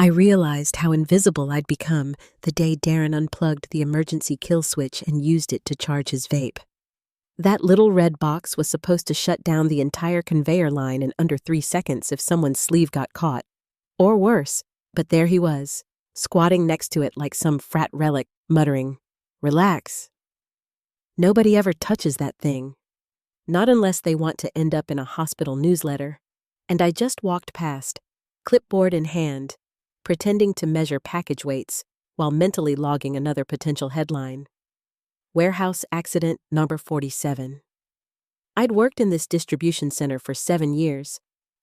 I realized how invisible I'd become the day Darren unplugged the emergency kill switch and used it to charge his vape. That little red box was supposed to shut down the entire conveyor line in under 3 seconds if someone's sleeve got caught. Or worse, but there he was, squatting next to it like some frat relic, muttering, "Relax." Nobody ever touches that thing. Not unless they want to end up in a hospital newsletter. And I just walked past, clipboard in hand, pretending to measure package weights while mentally logging another potential headline. Warehouse accident number 47. I'd worked in this distribution center for 7 years,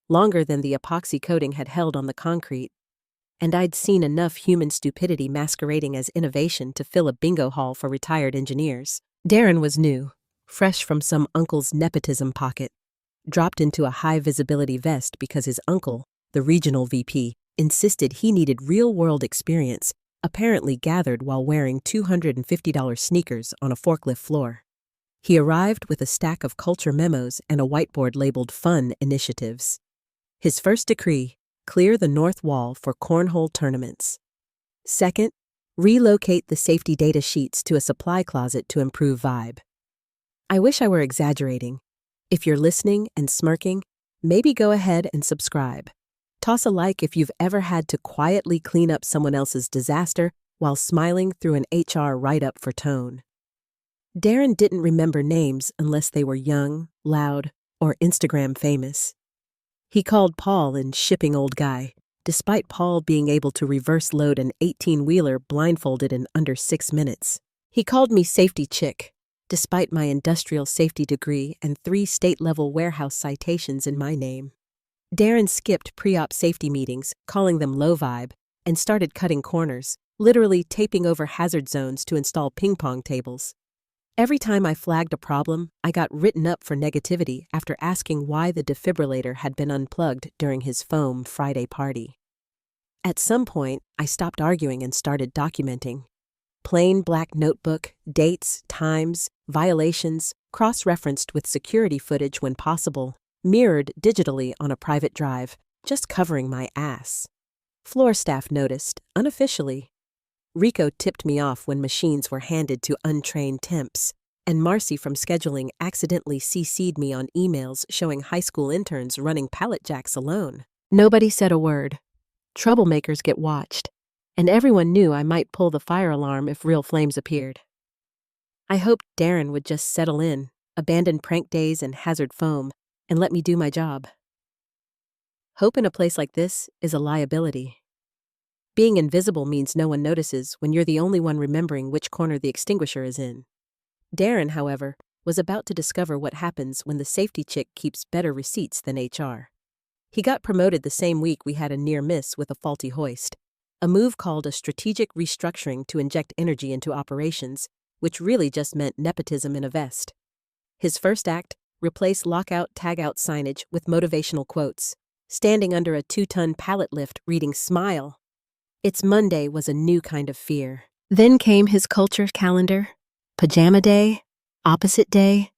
longer than the epoxy coating had held on the concrete, and I'd seen enough human stupidity masquerading as innovation to fill a bingo hall for retired engineers. Darren was new, fresh from some uncle's nepotism pocket, dropped into a high-visibility vest because his uncle, the regional VP, insisted he needed real-world experience, apparently gathered while wearing $250 sneakers on a forklift floor. He arrived with a stack of culture memos and a whiteboard labeled Fun Initiatives. His first decree, clear the north wall for cornhole tournaments. Second, relocate the safety data sheets to a supply closet to improve vibe. I wish I were exaggerating. If you're listening and smirking, maybe go ahead and subscribe. Toss a like if you've ever had to quietly clean up someone else's disaster while smiling through an HR write-up for tone. Darren didn't remember names unless they were young, loud, or Instagram famous. He called Paul in shipping old guy, despite Paul being able to reverse load an 18-wheeler blindfolded in under 6 minutes. He called me safety chick, despite my industrial safety degree and 3 state-level warehouse citations in my name. Darren skipped pre-op safety meetings, calling them low vibe, and started cutting corners, literally taping over hazard zones to install ping-pong tables. Every time I flagged a problem, I got written up for negativity after asking why the defibrillator had been unplugged during his foam Friday party. At some point, I stopped arguing and started documenting. Plain black notebook, dates, times, violations, cross-referenced with security footage when possible, mirrored digitally on a private drive, just covering my ass. Floor staff noticed, unofficially. Rico tipped me off when machines were handed to untrained temps, and Marcy from scheduling accidentally CC'd me on emails showing high school interns running pallet jacks alone. Nobody said a word. Troublemakers get watched, and everyone knew I might pull the fire alarm if real flames appeared. I hoped Darren would just settle in, abandon prank days and hazard foam, and let me do my job. Hope in a place like this is a liability. Being invisible means no one notices when you're the only one remembering which corner the extinguisher is in. Darren, however, was about to discover what happens when the safety chick keeps better receipts than HR. He got promoted the same week we had a near miss with a faulty hoist, a move called a strategic restructuring to inject energy into operations, which really just meant nepotism in a vest. His first act, replace lockout-tagout signage with motivational quotes, standing under a 2-ton pallet lift reading "Smile." It's Monday was a new kind of fear. Then came his culture calendar, Pajama Day, Opposite Day,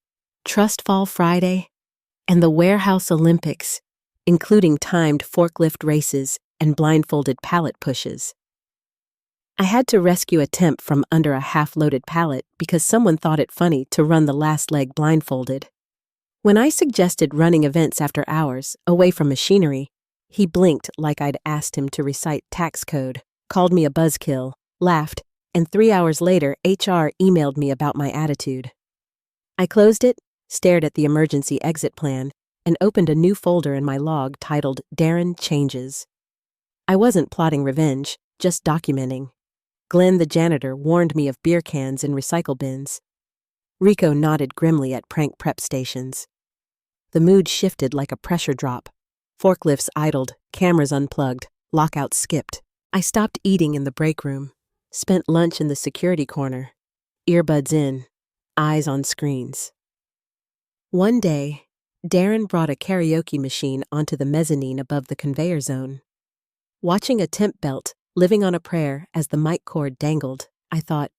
Trust Fall Friday, and the Warehouse Olympics, including timed forklift races and blindfolded pallet pushes. I had to rescue a temp from under a half-loaded pallet because someone thought it funny to run the last leg blindfolded. When I suggested running events after hours, away from machinery, he blinked like I'd asked him to recite tax code, called me a buzzkill, laughed, and 3 hours later HR emailed me about my attitude. I closed it, stared at the emergency exit plan, and opened a new folder in my log titled Darren Changes. I wasn't plotting revenge, just documenting. Glenn the janitor warned me of beer cans in recycle bins. Rico nodded grimly at prank prep stations. The mood shifted like a pressure drop. Forklifts idled, cameras unplugged, lockouts skipped. I stopped eating in the break room, spent lunch in the security corner, earbuds in, eyes on screens. One day, Darren brought a karaoke machine onto the mezzanine above the conveyor zone. Watching a temp belt, living on a prayer as the mic cord dangled, I thought,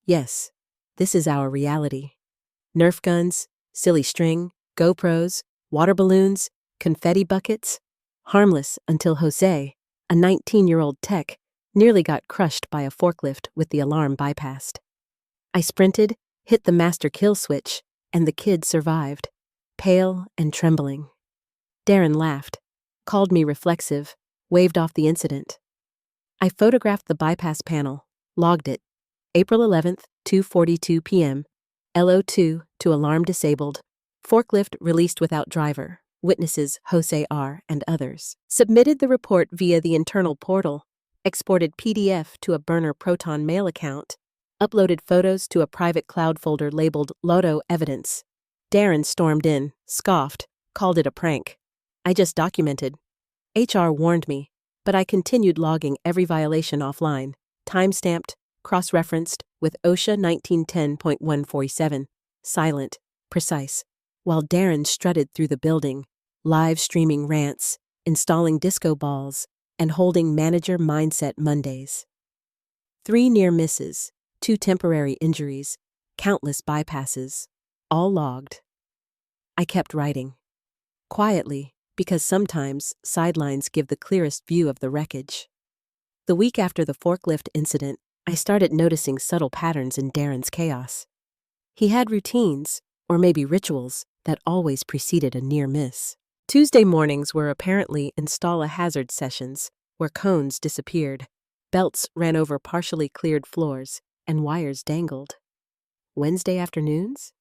yes, this is our reality. Nerf guns, silly string, GoPros, water balloons, confetti buckets, harmless until Jose, A 19-year-old tech nearly got crushed by a forklift with the alarm bypassed. I sprinted, hit the master kill switch, and the kid survived, pale and trembling. Darren laughed, called me reflexive, waved off the incident. I photographed the bypass panel, logged it. April 11th, 2:42 p.m., LO2 to alarm disabled, forklift released without driver, witnesses Jose R. and others. Submitted the report via the internal portal, exported PDF to a burner Proton mail account, uploaded photos to a private cloud folder labeled Loto Evidence. Darren stormed in, scoffed, called it a prank. I just documented. HR warned me, but I continued logging every violation offline, time-stamped, cross-referenced with OSHA 1910.147, silent, precise, while Darren strutted through the building, live streaming rants, installing disco balls, and holding manager mindset Mondays. 3 near misses, 2 temporary injuries, countless bypasses, all logged. I kept writing. Quietly, because sometimes sidelines give the clearest view of the wreckage. The week after the forklift incident, I started noticing subtle patterns in Darren's chaos. He had routines, or maybe rituals, that always preceded a near miss. Tuesday mornings were apparently install-a-hazard sessions, where cones disappeared, belts ran over partially cleared floors, and wires dangled. Wednesday afternoons?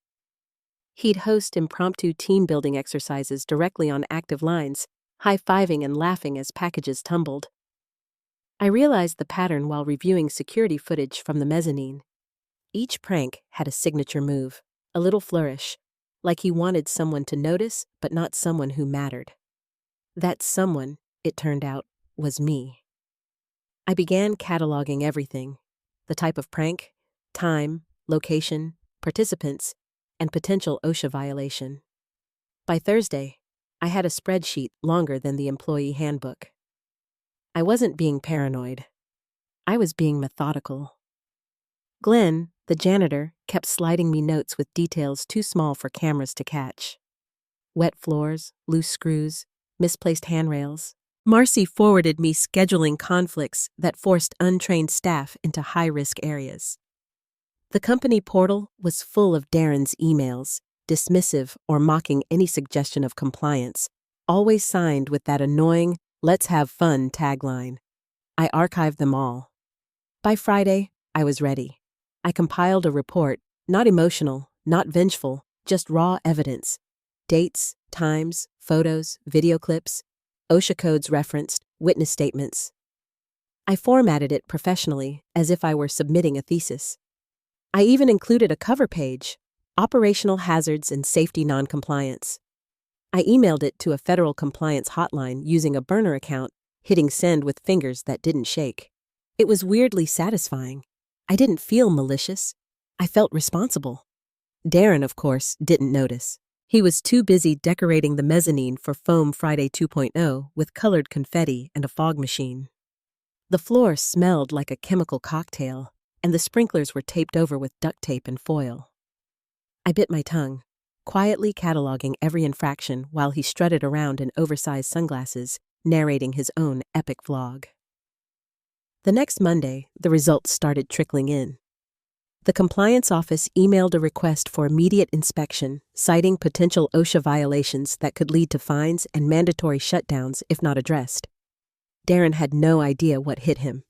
He'd host impromptu team-building exercises directly on active lines, high-fiving and laughing as packages tumbled. I realized the pattern while reviewing security footage from the mezzanine. Each prank had a signature move, a little flourish, like he wanted someone to notice but not someone who mattered. That someone, it turned out, was me. I began cataloging everything: the type of prank, time, location, participants, and potential OSHA violation. By Thursday, I had a spreadsheet longer than the employee handbook. I wasn't being paranoid. I was being methodical. Glenn, the janitor, kept sliding me notes with details too small for cameras to catch. Wet floors, loose screws, misplaced handrails. Marcy forwarded me scheduling conflicts that forced untrained staff into high-risk areas. The company portal was full of Darren's emails, dismissive or mocking any suggestion of compliance, always signed with that annoying "let's have fun" tagline. I archived them all. By Friday, I was ready. I compiled a report, not emotional, not vengeful, just raw evidence. Dates, times, photos, video clips, OSHA codes referenced, witness statements. I formatted it professionally, as if I were submitting a thesis. I even included a cover page: Operational Hazards and Safety Noncompliance. I emailed it to a federal compliance hotline using a burner account, hitting send with fingers that didn't shake. It was weirdly satisfying. I didn't feel malicious. I felt responsible. Darren, of course, didn't notice. He was too busy decorating the mezzanine for Foam Friday 2.0 with colored confetti and a fog machine. The floor smelled like a chemical cocktail, and the sprinklers were taped over with duct tape and foil. I bit my tongue, quietly cataloging every infraction while he strutted around in oversized sunglasses, narrating his own epic vlog. The next Monday, the results started trickling in. The compliance office emailed a request for immediate inspection, citing potential OSHA violations that could lead to fines and mandatory shutdowns if not addressed. Darren had no idea what hit him.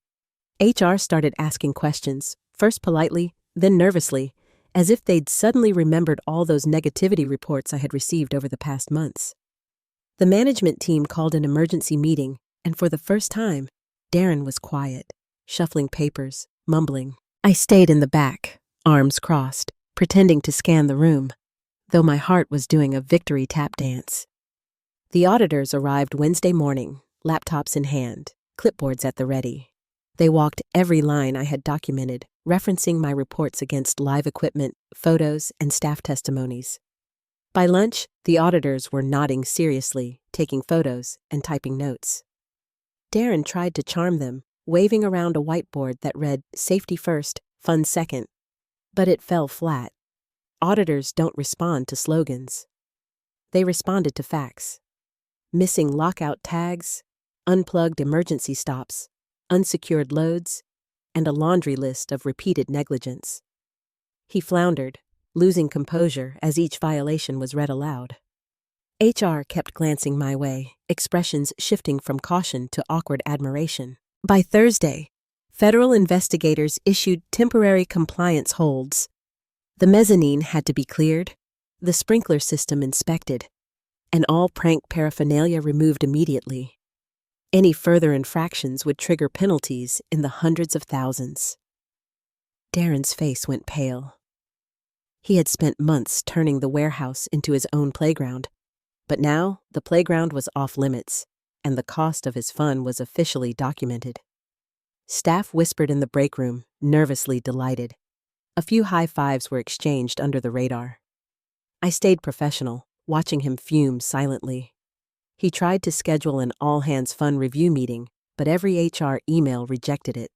HR started asking questions, first politely, then nervously, as if they'd suddenly remembered all those negativity reports I had received over the past months. The management team called an emergency meeting, and for the first time, Darren was quiet, shuffling papers, mumbling. I stayed in the back, arms crossed, pretending to scan the room, though my heart was doing a victory tap dance. The auditors arrived Wednesday morning, laptops in hand, clipboards at the ready. They walked every line I had documented, referencing my reports against live equipment, photos, and staff testimonies. By lunch, the auditors were nodding seriously, taking photos, and typing notes. Darren tried to charm them, waving around a whiteboard that read "Safety first, fun second," but it fell flat. Auditors don't respond to slogans. They responded to facts. Missing lockout tags, unplugged emergency stops, unsecured loads, and a laundry list of repeated negligence. He floundered, losing composure as each violation was read aloud. HR kept glancing my way, expressions shifting from caution to awkward admiration. By Thursday, federal investigators issued temporary compliance holds. The mezzanine had to be cleared, the sprinkler system inspected, and all prank paraphernalia removed immediately. Any further infractions would trigger penalties in the hundreds of thousands. Darren's face went pale. He had spent months turning the warehouse into his own playground, but now the playground was off limits, and the cost of his fun was officially documented. Staff whispered in the break room, nervously delighted. A few high fives were exchanged under the radar. I stayed professional, watching him fume silently. He tried to schedule an all-hands-fun review meeting, but every HR email rejected it.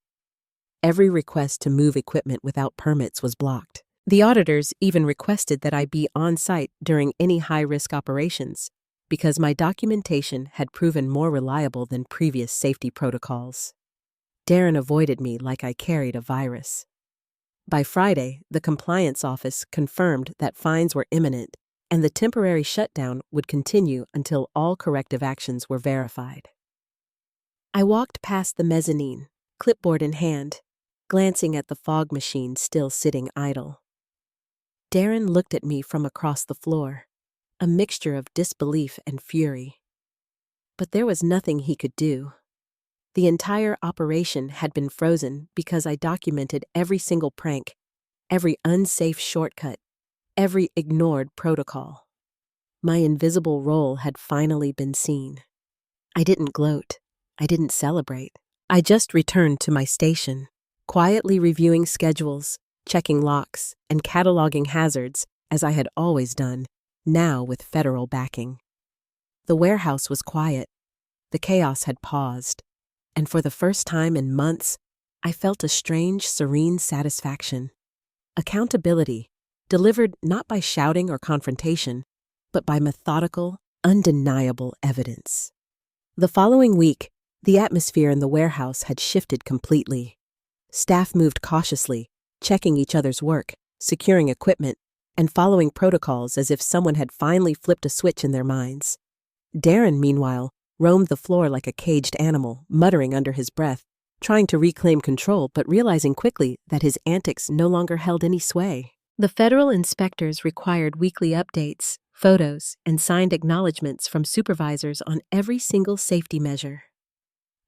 Every request to move equipment without permits was blocked. The auditors even requested that I be on site during any high-risk operations, because my documentation had proven more reliable than previous safety protocols. Darren avoided me like I carried a virus. By Friday, the compliance office confirmed that fines were imminent, and the temporary shutdown would continue until all corrective actions were verified. I walked past the mezzanine, clipboard in hand, glancing at the fog machine still sitting idle. Darren looked at me from across the floor, a mixture of disbelief and fury. But there was nothing he could do. The entire operation had been frozen because I documented every single prank, every unsafe shortcut, every ignored protocol. My invisible role had finally been seen. I didn't gloat. I didn't celebrate. I just returned to my station, quietly reviewing schedules, checking locks, and cataloging hazards, as I had always done, now with federal backing. The warehouse was quiet. The chaos had paused, and for the first time in months, I felt a strange, serene satisfaction. Accountability, delivered not by shouting or confrontation, but by methodical, undeniable evidence. The following week, the atmosphere in the warehouse had shifted completely. Staff moved cautiously, checking each other's work, securing equipment, and following protocols as if someone had finally flipped a switch in their minds. Darren, meanwhile, roamed the floor like a caged animal, muttering under his breath, trying to reclaim control but realizing quickly that his antics no longer held any sway. The federal inspectors required weekly updates, photos, and signed acknowledgments from supervisors on every single safety measure.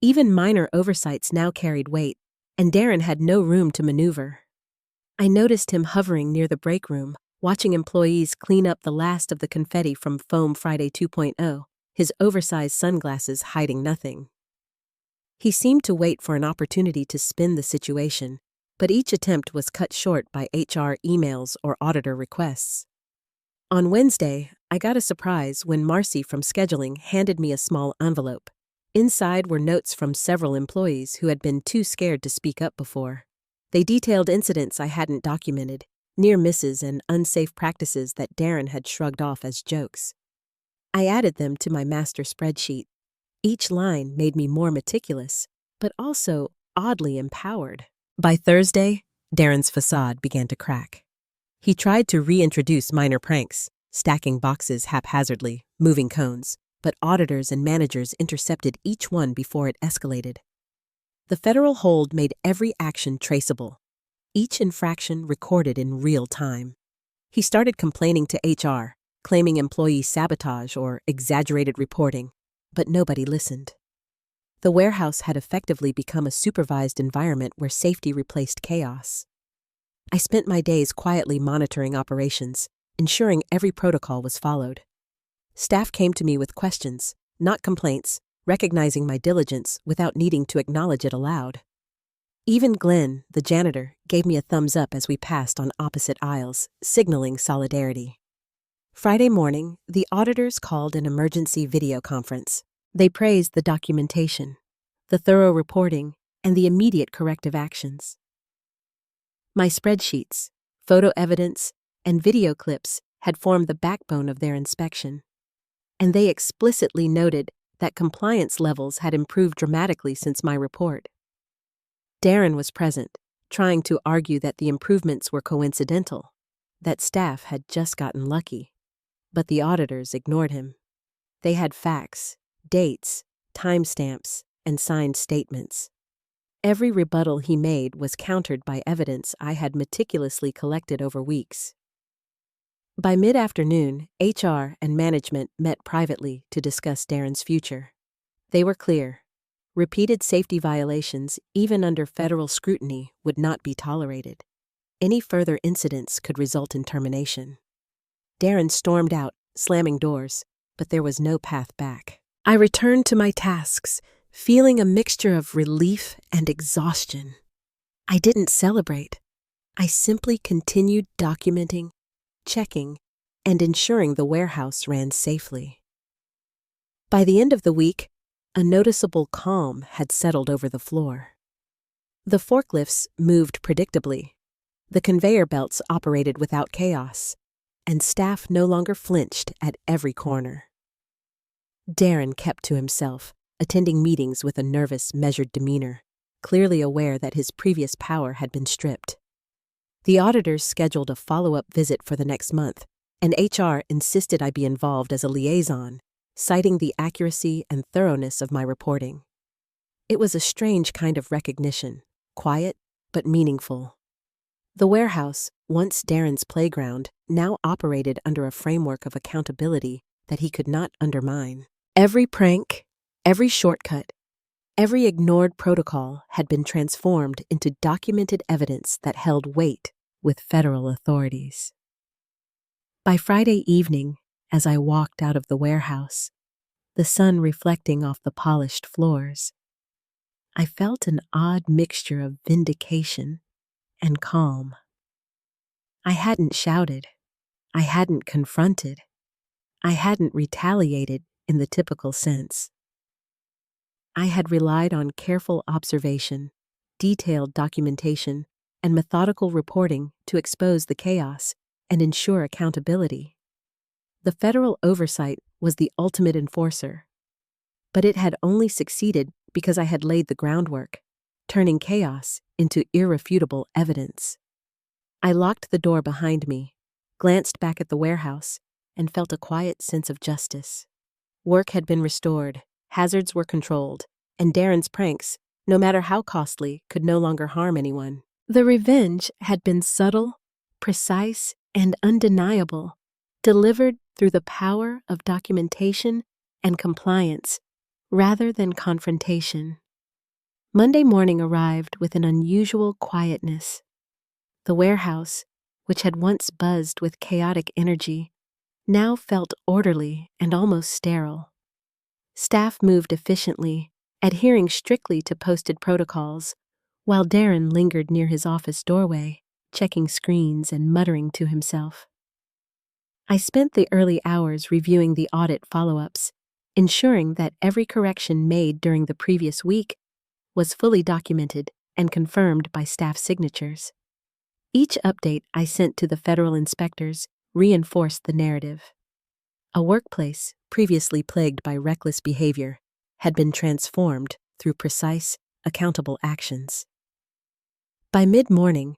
Even minor oversights now carried weight, and Darren had no room to maneuver. I noticed him hovering near the break room, watching employees clean up the last of the confetti from Foam Friday 2.0, his oversized sunglasses hiding nothing. He seemed to wait for an opportunity to spin the situation, but each attempt was cut short by HR emails or auditor requests. On Wednesday, I got a surprise when Marcy from scheduling handed me a small envelope. Inside were notes from several employees who had been too scared to speak up before. They detailed incidents I hadn't documented, near misses and unsafe practices that Darren had shrugged off as jokes. I added them to my master spreadsheet. Each line made me more meticulous, but also oddly empowered. By Thursday, Darren's facade began to crack. He tried to reintroduce minor pranks, stacking boxes haphazardly, moving cones, but auditors and managers intercepted each one before it escalated. The federal hold made every action traceable, each infraction recorded in real time. He started complaining to HR, claiming employee sabotage or exaggerated reporting, but nobody listened. The warehouse had effectively become a supervised environment where safety replaced chaos. I spent my days quietly monitoring operations, ensuring every protocol was followed. Staff came to me with questions, not complaints, recognizing my diligence without needing to acknowledge it aloud. Even Glenn, the janitor, gave me a thumbs up as we passed on opposite aisles, signaling solidarity. Friday morning, the auditors called an emergency video conference. They praised the documentation, the thorough reporting, and the immediate corrective actions. My spreadsheets, photo evidence, and video clips had formed the backbone of their inspection, and they explicitly noted that compliance levels had improved dramatically since my report. Darren was present, trying to argue that the improvements were coincidental, that staff had just gotten lucky. But the auditors ignored him. They had facts, dates, timestamps, and signed statements. Every rebuttal he made was countered by evidence I had meticulously collected over weeks. By mid-afternoon, HR and management met privately to discuss Darren's future. They were clear. Repeated safety violations, even under federal scrutiny, would not be tolerated. Any further incidents could result in termination. Darren stormed out, slamming doors, but there was no path back. I returned to my tasks, feeling a mixture of relief and exhaustion. I didn't celebrate. I simply continued documenting, checking, and ensuring the warehouse ran safely. By the end of the week, a noticeable calm had settled over the floor. The forklifts moved predictably. The conveyor belts operated without chaos, and staff no longer flinched at every corner. Darren kept to himself, attending meetings with a nervous, measured demeanor, clearly aware that his previous power had been stripped. The auditors scheduled a follow-up visit for the next month, and HR insisted I be involved as a liaison, citing the accuracy and thoroughness of my reporting. It was a strange kind of recognition, quiet but meaningful. The warehouse, once Darren's playground, now operated under a framework of accountability that he could not undermine. Every prank, every shortcut, every ignored protocol had been transformed into documented evidence that held weight with federal authorities. By Friday evening, as I walked out of the warehouse, the sun reflecting off the polished floors, I felt an odd mixture of vindication and calm. I hadn't shouted. I hadn't confronted. I hadn't retaliated in the typical sense. I had relied on careful observation, detailed documentation, and methodical reporting to expose the chaos and ensure accountability. The federal oversight was the ultimate enforcer, but it had only succeeded because I had laid the groundwork, turning chaos into irrefutable evidence. I locked the door behind me, glanced back at the warehouse, and felt a quiet sense of justice. Work had been restored, hazards were controlled, and Darren's pranks, no matter how costly, could no longer harm anyone. The revenge had been subtle, precise, and undeniable, delivered through the power of documentation and compliance, rather than confrontation. Monday morning arrived with an unusual quietness. The warehouse, which had once buzzed with chaotic energy, now felt orderly and almost sterile. Staff moved efficiently, adhering strictly to posted protocols, while Darren lingered near his office doorway, checking screens and muttering to himself. I spent the early hours reviewing the audit follow-ups, ensuring that every correction made during the previous week was fully documented and confirmed by staff signatures. Each update I sent to the federal inspectors reinforced the narrative. A workplace previously plagued by reckless behavior had been transformed through precise, accountable actions. By mid-morning,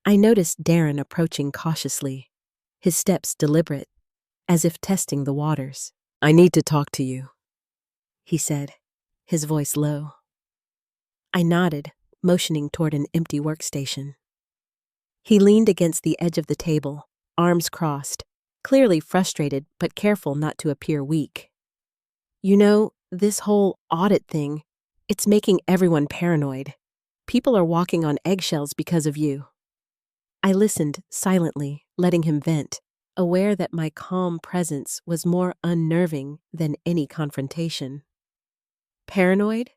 I noticed Darren approaching cautiously, his steps deliberate, as if testing the waters. "I need to talk to you," he said, his voice low. I nodded, motioning toward an empty workstation. He leaned against the edge of the table, arms crossed, clearly frustrated but careful not to appear weak. "You know, this whole audit thing, it's making everyone paranoid. People are walking on eggshells because of you." I listened silently, letting him vent, aware that my calm presence was more unnerving than any confrontation. "Paranoid?"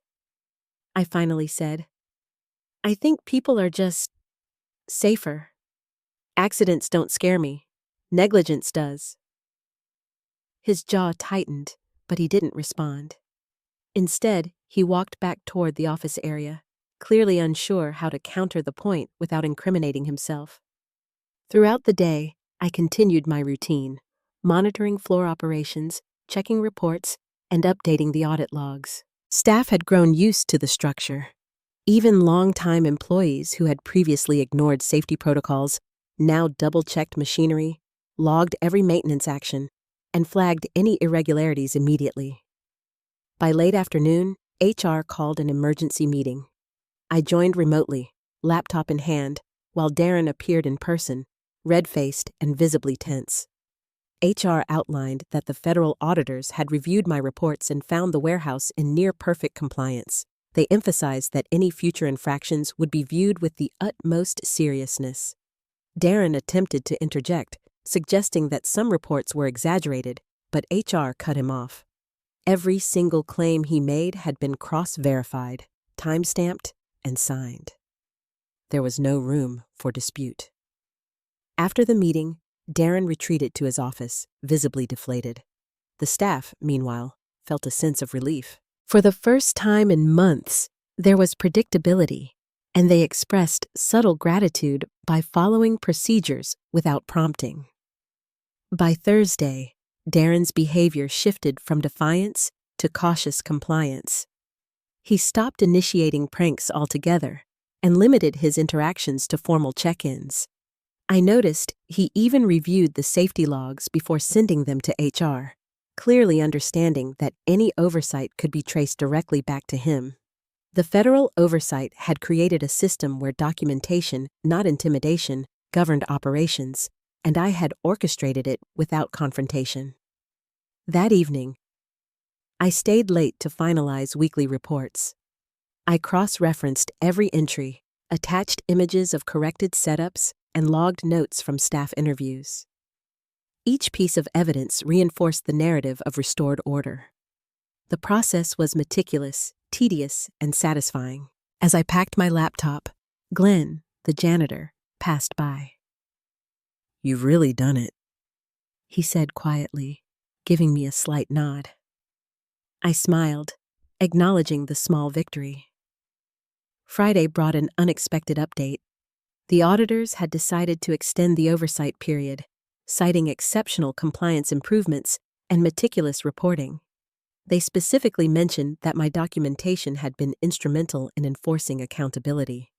I finally said. "I think people are just safer. Accidents don't scare me. Negligence does." His jaw tightened, but he didn't respond. Instead, he walked back toward the office area, clearly unsure how to counter the point without incriminating himself. Throughout the day, I continued my routine, monitoring floor operations, checking reports, and updating the audit logs. Staff had grown used to the structure. Even long-time employees who had previously ignored safety protocols now double-checked machinery, logged every maintenance action, and flagged any irregularities immediately. By late afternoon, HR called an emergency meeting. I joined remotely, laptop in hand, while Darren appeared in person, red-faced and visibly tense. HR outlined that the federal auditors had reviewed my reports and found the warehouse in near-perfect compliance. They emphasized that any future infractions would be viewed with the utmost seriousness. Darren attempted to interject, suggesting that some reports were exaggerated, but HR cut him off. Every single claim he made had been cross-verified, time-stamped, and signed. There was no room for dispute. After the meeting, Darren retreated to his office, visibly deflated. The staff, meanwhile, felt a sense of relief. For the first time in months, there was predictability, and they expressed subtle gratitude by following procedures without prompting. By Thursday, Darren's behavior shifted from defiance to cautious compliance. He stopped initiating pranks altogether and limited his interactions to formal check-ins. I noticed he even reviewed the safety logs before sending them to HR, clearly understanding that any oversight could be traced directly back to him. The federal oversight had created a system where documentation, not intimidation, governed operations, and I had orchestrated it without confrontation. That evening, I stayed late to finalize weekly reports. I cross-referenced every entry, attached images of corrected setups, and logged notes from staff interviews. Each piece of evidence reinforced the narrative of restored order. The process was meticulous, tedious, and satisfying. As I packed my laptop, Glenn, the janitor, passed by. "You've really done it," he said quietly, giving me a slight nod. I smiled, acknowledging the small victory. Friday brought an unexpected update. The auditors had decided to extend the oversight period, citing exceptional compliance improvements and meticulous reporting. They specifically mentioned that my documentation had been instrumental in enforcing accountability.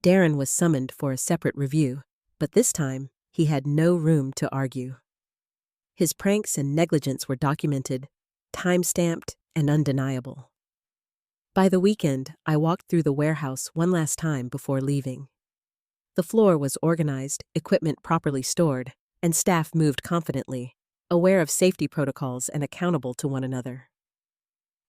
Darren was summoned for a separate review, but this time he had no room to argue. His pranks and negligence were documented, time-stamped, and undeniable. By the weekend, I walked through the warehouse one last time before leaving. The floor was organized, equipment properly stored, and staff moved confidently, aware of safety protocols and accountable to one another.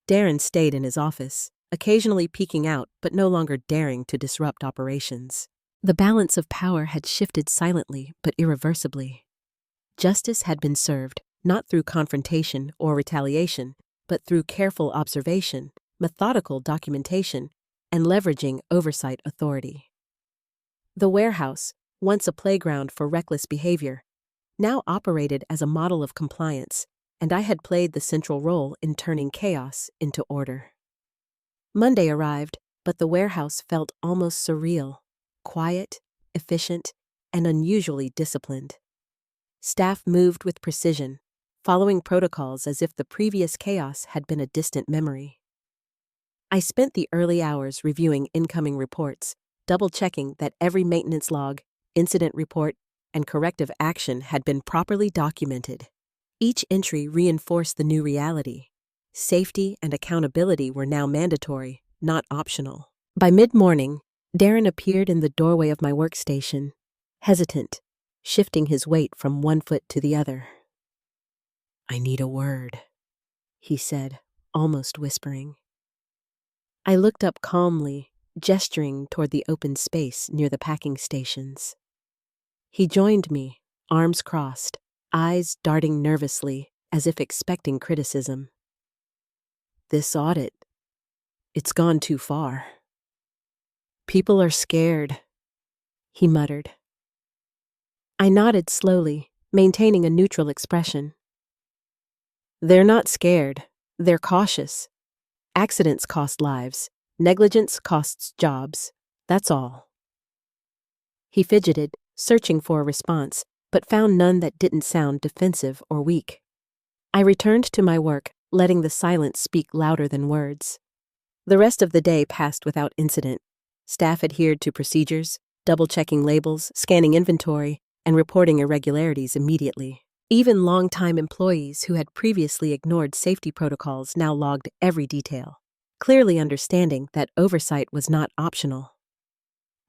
Darren stayed in his office, occasionally peeking out but no longer daring to disrupt operations. The balance of power had shifted silently but irreversibly. Justice had been served, not through confrontation or retaliation, but through careful observation, methodical documentation, and leveraging oversight authority. The warehouse, once a playground for reckless behavior, now operated as a model of compliance, and I had played the central role in turning chaos into order. Monday arrived, but the warehouse felt almost surreal, quiet, efficient, and unusually disciplined. Staff moved with precision, following protocols as if the previous chaos had been a distant memory. I spent the early hours reviewing incoming reports, double-checking that every maintenance log, incident report, and corrective action had been properly documented. Each entry reinforced the new reality. Safety and accountability were now mandatory, not optional. By mid-morning, Darren appeared in the doorway of my workstation, hesitant, shifting his weight from one foot to the other. "I need a word," he said, almost whispering. I looked up calmly, gesturing toward the open space near the packing stations. He joined me, arms crossed, eyes darting nervously, as if expecting criticism. "This audit, it's gone too far. People are scared," he muttered. I nodded slowly, maintaining a neutral expression. "They're not scared, they're cautious. Accidents cost lives, negligence costs jobs, that's all." He fidgeted, searching for a response, but found none that didn't sound defensive or weak. I returned to my work, letting the silence speak louder than words. The rest of the day passed without incident. Staff adhered to procedures, double-checking labels, scanning inventory, and reporting irregularities immediately. Even long-time employees who had previously ignored safety protocols now logged every detail, clearly understanding that oversight was not optional.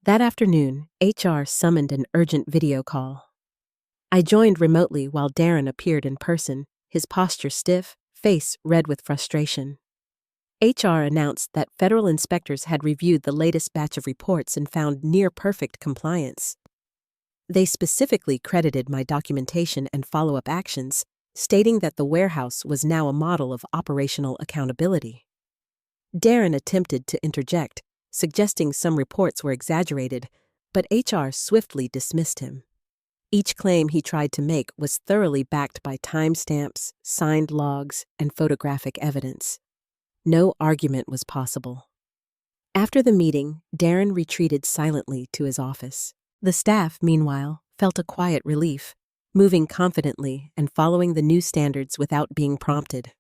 That afternoon, HR summoned an urgent video call. I joined remotely while Darren appeared in person, his posture stiff, face red with frustration. HR announced that federal inspectors had reviewed the latest batch of reports and found near-perfect compliance. They specifically credited my documentation and follow-up actions, stating that the warehouse was now a model of operational accountability. Darren attempted to interject, suggesting some reports were exaggerated, but HR swiftly dismissed him. Each claim he tried to make was thoroughly backed by timestamps, signed logs, and photographic evidence. No argument was possible. After the meeting, Darren retreated silently to his office. The staff, meanwhile, felt a quiet relief, moving confidently and following the new standards without being prompted.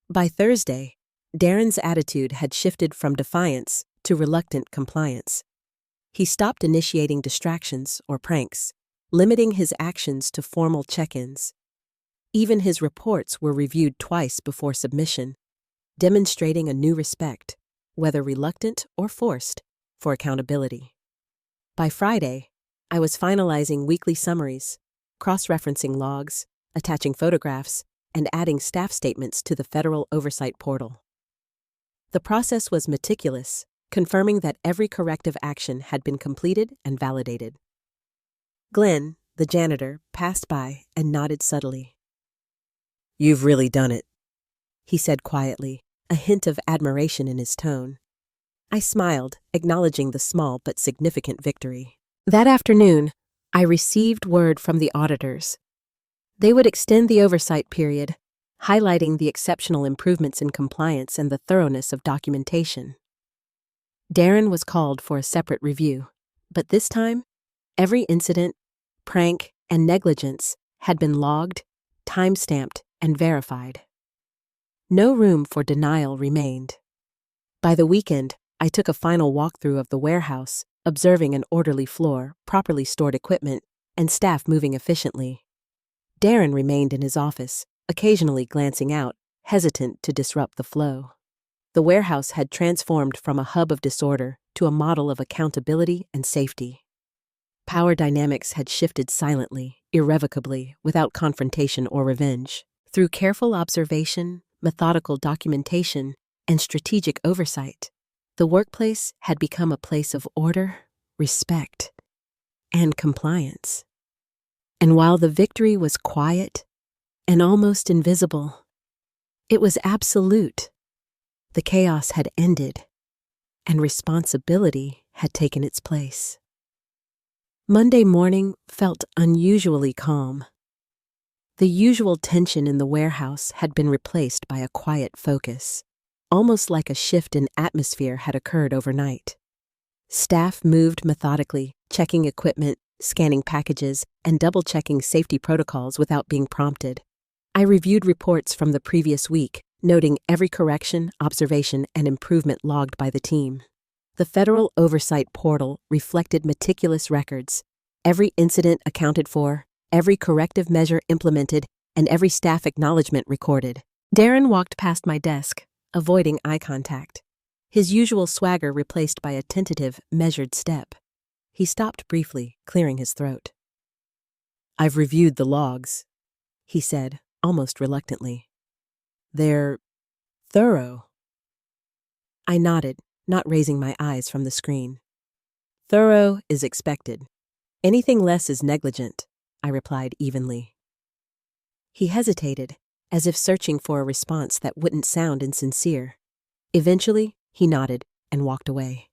By Thursday, Darren's attitude had shifted from defiance to reluctant compliance. He stopped initiating distractions or pranks, limiting his actions to formal check-ins. Even his reports were reviewed twice before submission, demonstrating a new respect, whether reluctant or forced, for accountability. By Friday, I was finalizing weekly summaries, cross-referencing logs, attaching photographs, and adding staff statements to the federal oversight portal. The process was meticulous, confirming that every corrective action had been completed and validated. Glenn, the janitor, passed by and nodded subtly. "You've really done it," he said quietly, a hint of admiration in his tone. I smiled, acknowledging the small but significant victory. That afternoon, I received word from the auditors. They would extend the oversight period, highlighting the exceptional improvements in compliance and the thoroughness of documentation. Darren was called for a separate review, but this time, every incident, prank, and negligence had been logged, time-stamped, and verified. No room for denial remained. By the weekend, I took a final walkthrough of the warehouse, observing an orderly floor, properly stored equipment, and staff moving efficiently. Darren remained in his office, occasionally glancing out, hesitant to disrupt the flow. The warehouse had transformed from a hub of disorder to a model of accountability and safety. Power dynamics had shifted silently, irrevocably, without confrontation or revenge. Through careful observation, methodical documentation, and strategic oversight, the workplace had become a place of order, respect, and compliance. And while the victory was quiet and almost invisible, it was absolute. The chaos had ended, and responsibility had taken its place. Monday morning felt unusually calm. The usual tension in the warehouse had been replaced by a quiet focus, almost like a shift in atmosphere had occurred overnight. Staff moved methodically, checking equipment, scanning packages, and double-checking safety protocols without being prompted. I reviewed reports from the previous week, noting every correction, observation, and improvement logged by the team. The Federal Oversight Portal reflected meticulous records, every incident accounted for, every corrective measure implemented, and every staff acknowledgement recorded. Darren walked past my desk, avoiding eye contact, his usual swagger replaced by a tentative, measured step. He stopped briefly, clearing his throat. "I've reviewed the logs," he said, almost reluctantly. "They're thorough." I nodded, not raising my eyes from the screen. "Thorough is expected. Anything less is negligent," I replied evenly. He hesitated, as if searching for a response that wouldn't sound insincere. Eventually, he nodded and walked away.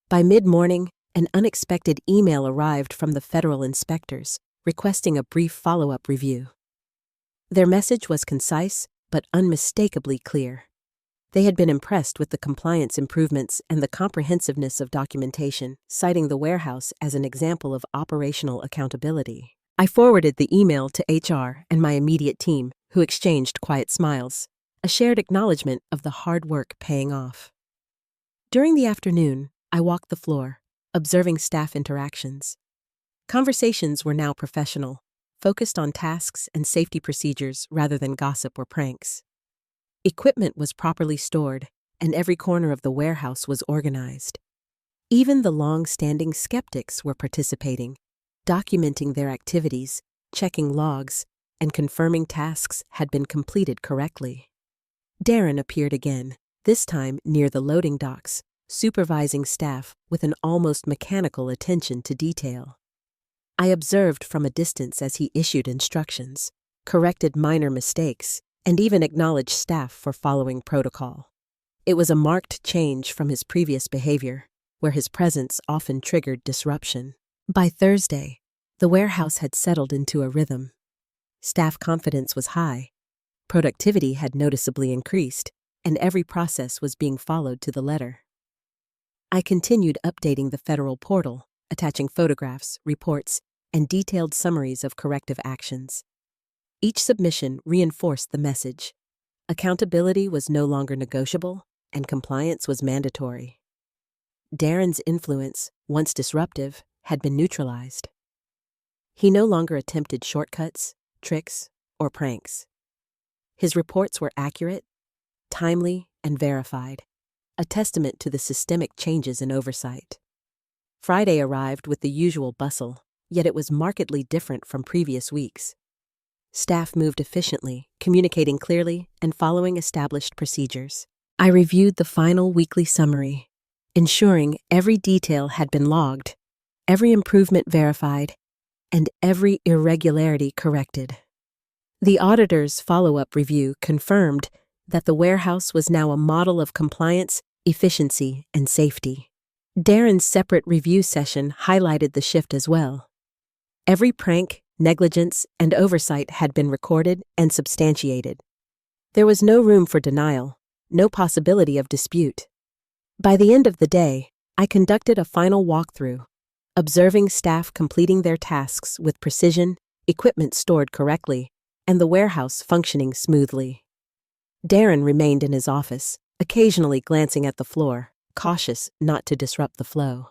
By mid-morning, an unexpected email arrived from the federal inspectors, requesting a brief follow-up review. Their message was concise, but unmistakably clear. They had been impressed with the compliance improvements and the comprehensiveness of documentation, citing the warehouse as an example of operational accountability. I forwarded the email to HR and my immediate team, who exchanged quiet smiles, a shared acknowledgement of the hard work paying off. During the afternoon, I walked the floor, observing staff interactions. Conversations were now professional, focused on tasks and safety procedures rather than gossip or pranks. Equipment was properly stored, and every corner of the warehouse was organized. Even the long-standing skeptics were participating, documenting their activities, checking logs, and confirming tasks had been completed correctly. Darren appeared again, this time near the loading docks, supervising staff with an almost mechanical attention to detail. I observed from a distance as he issued instructions, corrected minor mistakes, and even acknowledged staff for following protocol. It was a marked change from his previous behavior, where his presence often triggered disruption. By Thursday, the warehouse had settled into a rhythm. Staff confidence was high, productivity had noticeably increased, and every process was being followed to the letter. I continued updating the federal portal, attaching photographs, reports, and detailed summaries of corrective actions. Each submission reinforced the message. Accountability was no longer negotiable, and compliance was mandatory. Darren's influence, once disruptive, had been neutralized. He no longer attempted shortcuts, tricks, or pranks. His reports were accurate, timely, and verified, a testament to the systemic changes in oversight. Friday arrived with the usual bustle, yet it was markedly different from previous weeks. Staff moved efficiently, communicating clearly, and following established procedures. I reviewed the final weekly summary, ensuring every detail had been logged, every improvement verified, and every irregularity corrected. The auditor's follow-up review confirmed that the warehouse was now a model of compliance, efficiency, and safety. Darren's separate review session highlighted the shift as well. Every prank, negligence, and oversight had been recorded and substantiated. There was no room for denial, no possibility of dispute. By the end of the day, I conducted a final walkthrough, observing staff completing their tasks with precision, equipment stored correctly, and the warehouse functioning smoothly. Darren remained in his office, occasionally glancing at the floor, cautious not to disrupt the flow.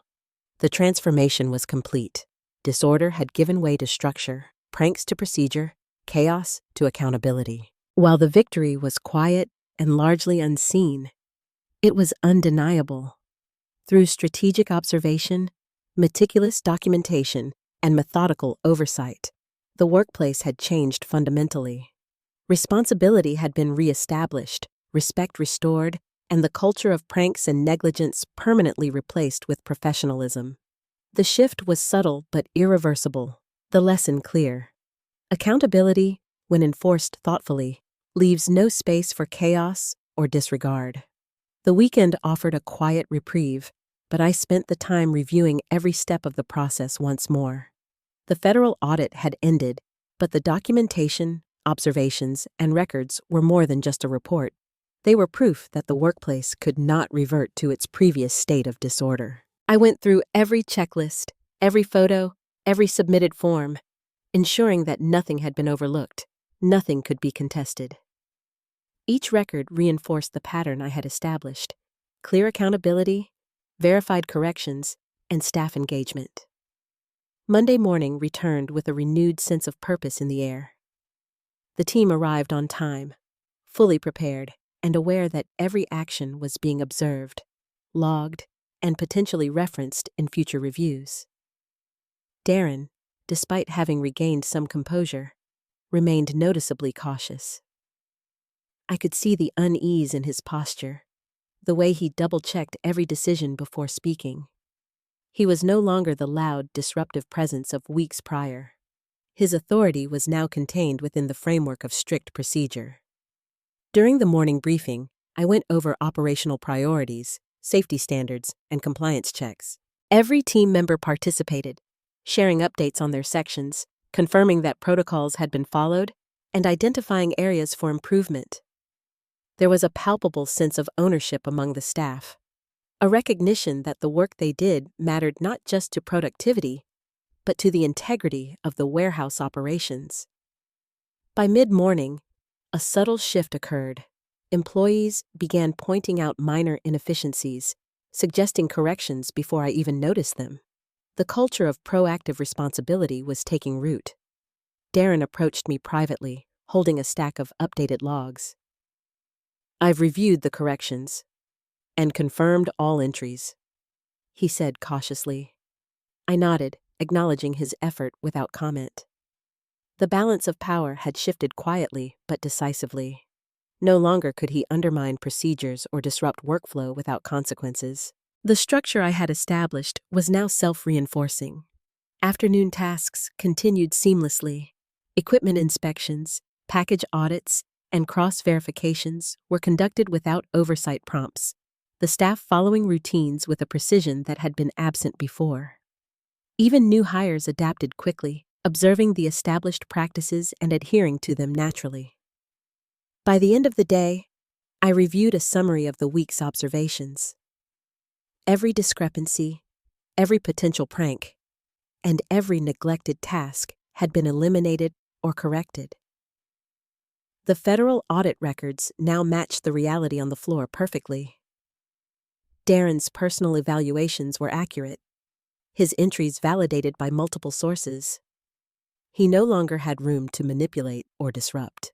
The transformation was complete. Disorder had given way to structure, pranks to procedure, chaos to accountability. While the victory was quiet and largely unseen, it was undeniable. Through strategic observation, meticulous documentation, and methodical oversight, the workplace had changed fundamentally. Responsibility had been reestablished, respect restored, and the culture of pranks and negligence permanently replaced with professionalism. The shift was subtle but irreversible, the lesson clear. Accountability, when enforced thoughtfully, leaves no space for chaos or disregard. The weekend offered a quiet reprieve, but I spent the time reviewing every step of the process once more. The federal audit had ended, but the documentation, observations, and records were more than just a report. They were proof that the workplace could not revert to its previous state of disorder. I went through every checklist, every photo, every submitted form, ensuring that nothing had been overlooked, nothing could be contested. Each record reinforced the pattern I had established: clear accountability, verified corrections, and staff engagement. Monday morning returned with a renewed sense of purpose in the air. The team arrived on time, fully prepared, and aware that every action was being observed, logged, and potentially referenced in future reviews. Darren, despite having regained some composure, remained noticeably cautious. I could see the unease in his posture, the way he double-checked every decision before speaking. He was no longer the loud, disruptive presence of weeks prior. His authority was now contained within the framework of strict procedure. During the morning briefing, I went over operational priorities, safety standards, and compliance checks. Every team member participated, sharing updates on their sections, confirming that protocols had been followed, and identifying areas for improvement. There was a palpable sense of ownership among the staff, a recognition that the work they did mattered not just to productivity, but to the integrity of the warehouse operations. By mid-morning, a subtle shift occurred. Employees began pointing out minor inefficiencies, suggesting corrections before I even noticed them. The culture of proactive responsibility was taking root. Darren approached me privately, holding a stack of updated logs. "I've reviewed the corrections and confirmed all entries," he said cautiously. I nodded, acknowledging his effort without comment. The balance of power had shifted quietly but decisively. No longer could he undermine procedures or disrupt workflow without consequences. The structure I had established was now self-reinforcing. Afternoon tasks continued seamlessly. Equipment inspections, package audits, and cross-verifications were conducted without oversight prompts, the staff following routines with a precision that had been absent before. Even new hires adapted quickly, observing the established practices and adhering to them naturally. By the end of the day, I reviewed a summary of the week's observations. Every discrepancy, every potential prank, and every neglected task had been eliminated or corrected. The federal audit records now matched the reality on the floor perfectly. Darren's personal evaluations were accurate, his entries validated by multiple sources. He no longer had room to manipulate or disrupt.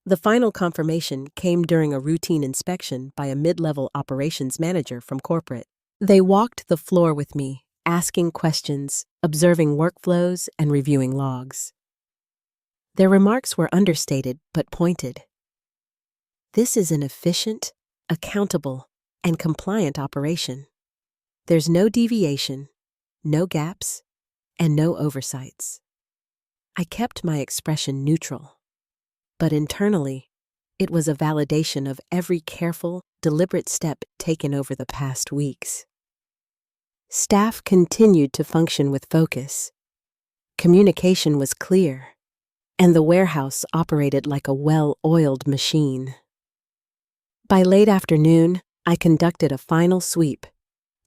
The final confirmation came during a routine inspection by a mid-level operations manager from corporate. They walked the floor with me, asking questions, observing workflows, and reviewing logs. Their remarks were understated but pointed. "This is an efficient, accountable, and compliant operation. There's no deviation, no gaps, and no oversights." I kept my expression neutral. But internally, it was a validation of every careful, deliberate step taken over the past weeks. Staff continued to function with focus. Communication was clear, and the warehouse operated like a well-oiled machine. By late afternoon, I conducted a final sweep,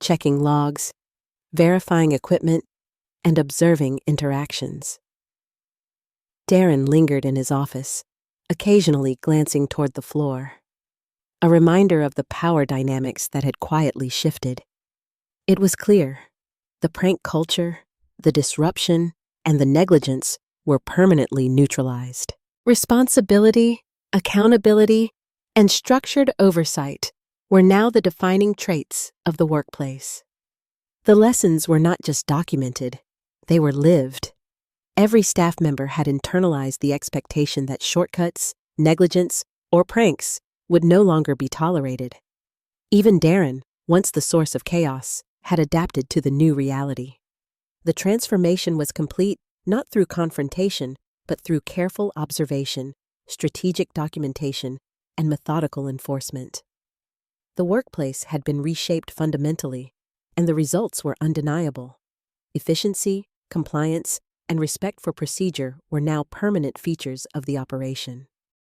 checking logs, verifying equipment, and observing interactions. Darren lingered in his office, occasionally glancing toward the floor, a reminder of the power dynamics that had quietly shifted. It was clear, the prank culture, the disruption, and the negligence were permanently neutralized. Responsibility, accountability, and structured oversight were now the defining traits of the workplace. The lessons were not just documented, they were lived. Every staff member had internalized the expectation that shortcuts, negligence, or pranks would no longer be tolerated. Even Darren, once the source of chaos, had adapted to the new reality. The transformation was complete not through confrontation, but through careful observation, strategic documentation, and methodical enforcement. The workplace had been reshaped fundamentally, and the results were undeniable. Efficiency, compliance, and respect for procedure were now permanent features of the operation.